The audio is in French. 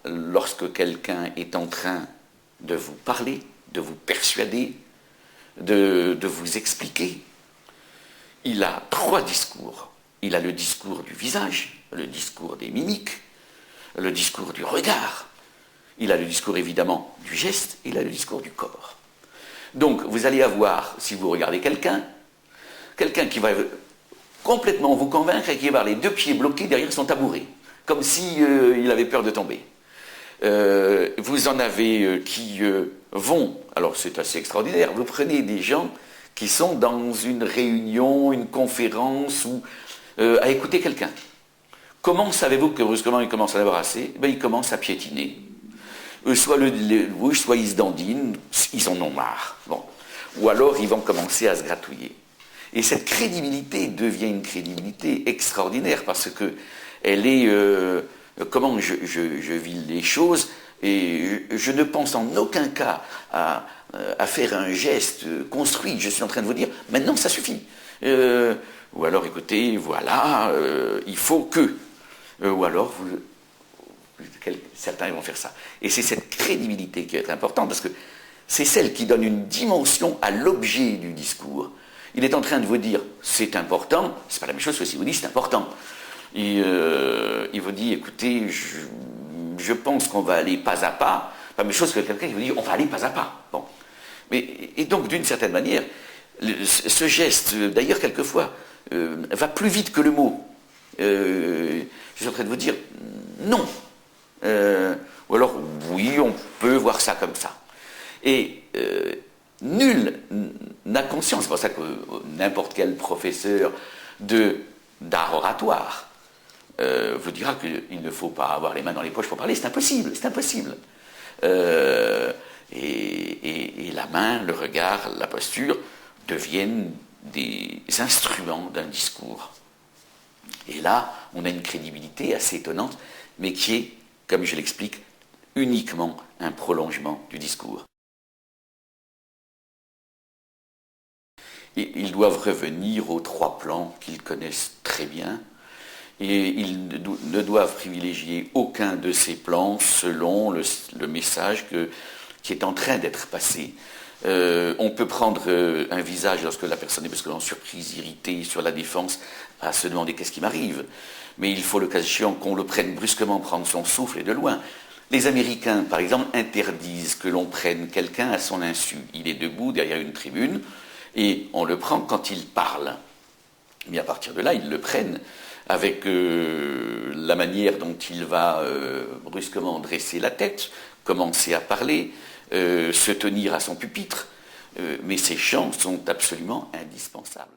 lorsque quelqu'un est en train de vous parler, de vous persuader, de vous expliquer, il a 3 discours. Il a le discours du visage, le discours des mimiques, le discours du regard. Il a le discours évidemment du geste, et il a le discours du corps. Donc vous allez avoir, si vous regardez quelqu'un qui va complètement vous convaincre et qui va avoir les 2 pieds bloqués derrière son tabouret, comme si il avait peur de tomber. Vous en avez qui vont, alors c'est assez extraordinaire, vous prenez des gens qui sont dans une réunion, une conférence, ou à écouter quelqu'un. Comment savez-vous que brusquement il commence à l'avoir assez? Il commence à piétiner. Soit le rouge, soit ils se dandinent, ils en ont marre. Bon. Ou alors ils vont commencer à se gratouiller. Et cette crédibilité devient une crédibilité extraordinaire parce que elle est comment je vis les choses, et je ne pense en aucun cas à faire un geste construit. Je suis en train de vous dire, maintenant ça suffit. Ou alors écoutez, voilà, il faut que. Ou alors certains vont faire ça. Et c'est cette crédibilité qui est importante parce que c'est celle qui donne une dimension à l'objet du discours. Il est en train de vous dire c'est important, c'est pas la même chose que si vous dites c'est important. Et, il vous dit écoutez, je pense qu'on va aller pas à pas, pas la même chose que quelqu'un qui vous dit on va aller pas à pas. Bon. Et donc d'une certaine manière, ce geste, d'ailleurs quelquefois, va plus vite que le mot. Je suis en train de vous dire non. Ou alors oui, on peut voir ça comme ça. Et nul n'a conscience, c'est pour ça que n'importe quel professeur d'art oratoire vous dira qu'il ne faut pas avoir les mains dans les poches pour parler, c'est impossible, c'est impossible. Et la main, le regard, la posture deviennent des instruments d'un discours. Et là, on a une crédibilité assez étonnante, mais qui est, comme je l'explique, uniquement un prolongement du discours. Et ils doivent revenir aux 3 plans qu'ils connaissent très bien, et ils ne doivent privilégier aucun de ces plans selon le message qui est en train d'être passé. On peut prendre un visage lorsque la personne est brusquement surprise, irritée, sur la défense, à se demander qu'est-ce qui m'arrive. Mais il faut le cas échéant qu'on le prenne brusquement, prendre son souffle et de loin. Les Américains, par exemple, interdisent que l'on prenne quelqu'un à son insu. Il est debout derrière une tribune et on le prend quand il parle. Mais à partir de là, ils le prennent avec la manière dont il va brusquement dresser la tête, commencer à parler, se tenir à son pupitre. Mais ces chants sont absolument indispensables.